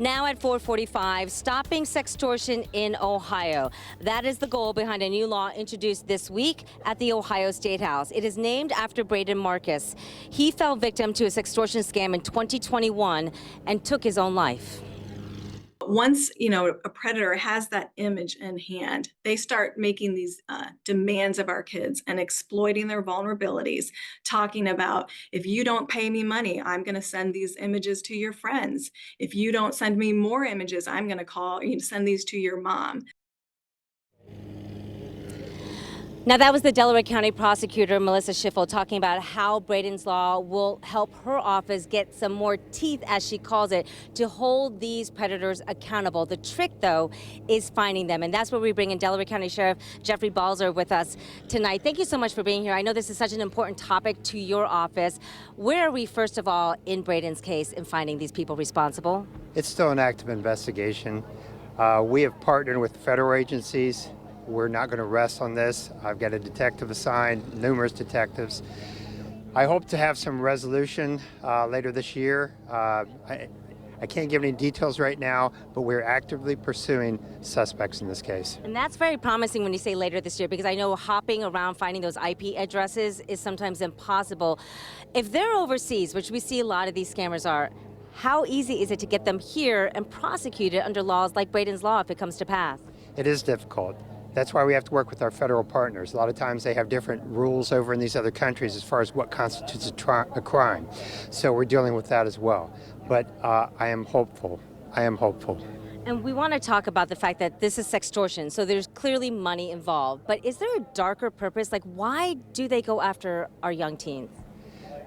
Now at 4:45, stopping sextortion in Ohio. That is the goal behind a new law introduced this week at the Ohio State House. It is named after Braden Markus. He fell victim to a sextortion scam in 2021 and took his own life. Once a predator has that image in hand, they start making these demands of our kids and exploiting their vulnerabilities, talking about, if you don't pay me money, I'm going to send these images to your friends. If you don't send me more images, I'm going to send these to your mom. Now, that was the Delaware County prosecutor, Melissa Schiffel, talking about how Braden's law will help her office get some more teeth, as she calls it, to hold these predators accountable. The trick, though, is finding them. And that's where we bring in Delaware County Sheriff Jeffrey Balzer with us tonight. Thank you so much for being here. I know this is such an important topic to your office. Where are we, first of all, in Braden's case in finding these people responsible? It's still an active investigation. We have partnered with federal agencies. We're not going to rest on this. I've got a detective assigned, numerous detectives. I hope to have some resolution later this year. I can't give any details right now, but we're actively pursuing suspects in this case. And that's very promising when you say later this year, because I know hopping around finding those IP addresses is sometimes impossible. If they're overseas, which we see a lot of these scammers are, how easy is it to get them here and prosecuted under laws like Braden's law if it comes to pass? It is difficult. That's why we have to work with our federal partners. A lot of times they have different rules over in these other countries as far as what constitutes a crime. So we're dealing with that as well. But I am hopeful. I am hopeful. And we want to talk about the fact that this is sextortion, so there's clearly money involved. But is there a darker purpose? Like, why do they go after our young teens?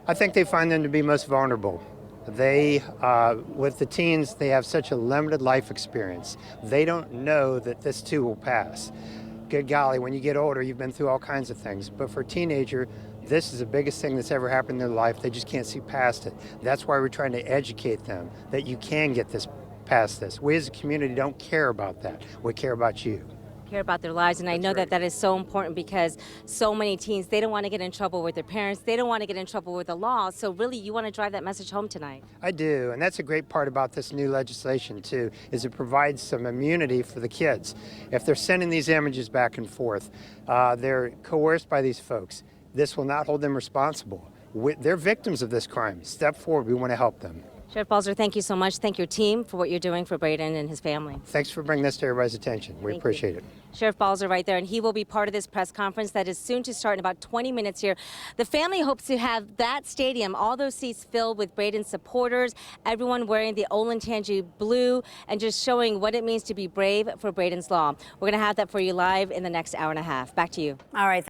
I think they find them to be most vulnerable. They, with the teens, they have such a limited life experience. They don't know that this too will pass. Good golly, when you get older, you've been through all kinds of things. But for a teenager, this is the biggest thing that's ever happened in their life. They just can't see past it. That's why we're trying to educate them that you can get this past this. We as a community don't care about that. We care about you. Care about their lives, and I know that that is so important because so many teens, they don't want to get in trouble with their parents, they don't want to get in trouble with the law, so really you want to drive that message home tonight. I do, and that's a great part about this new legislation too, is it provides some immunity for the kids. If they're sending these images back and forth, they're coerced by these folks. This will not hold them responsible. They're victims of this crime. Step forward, we want to help them. Sheriff Balzer, thank you so much. Thank your team for what you're doing for Braden and his family. Thanks for bringing this to everybody's attention. We appreciate it. Sheriff Balzer right there, and he will be part of this press conference that is soon to start in about 20 minutes here. The family hopes to have that stadium, all those seats filled with Braden supporters, everyone wearing the Olentangy blue and just showing what it means to be brave for Braden's law. We're going to have that for you live in the next hour and a half. Back to you. All right.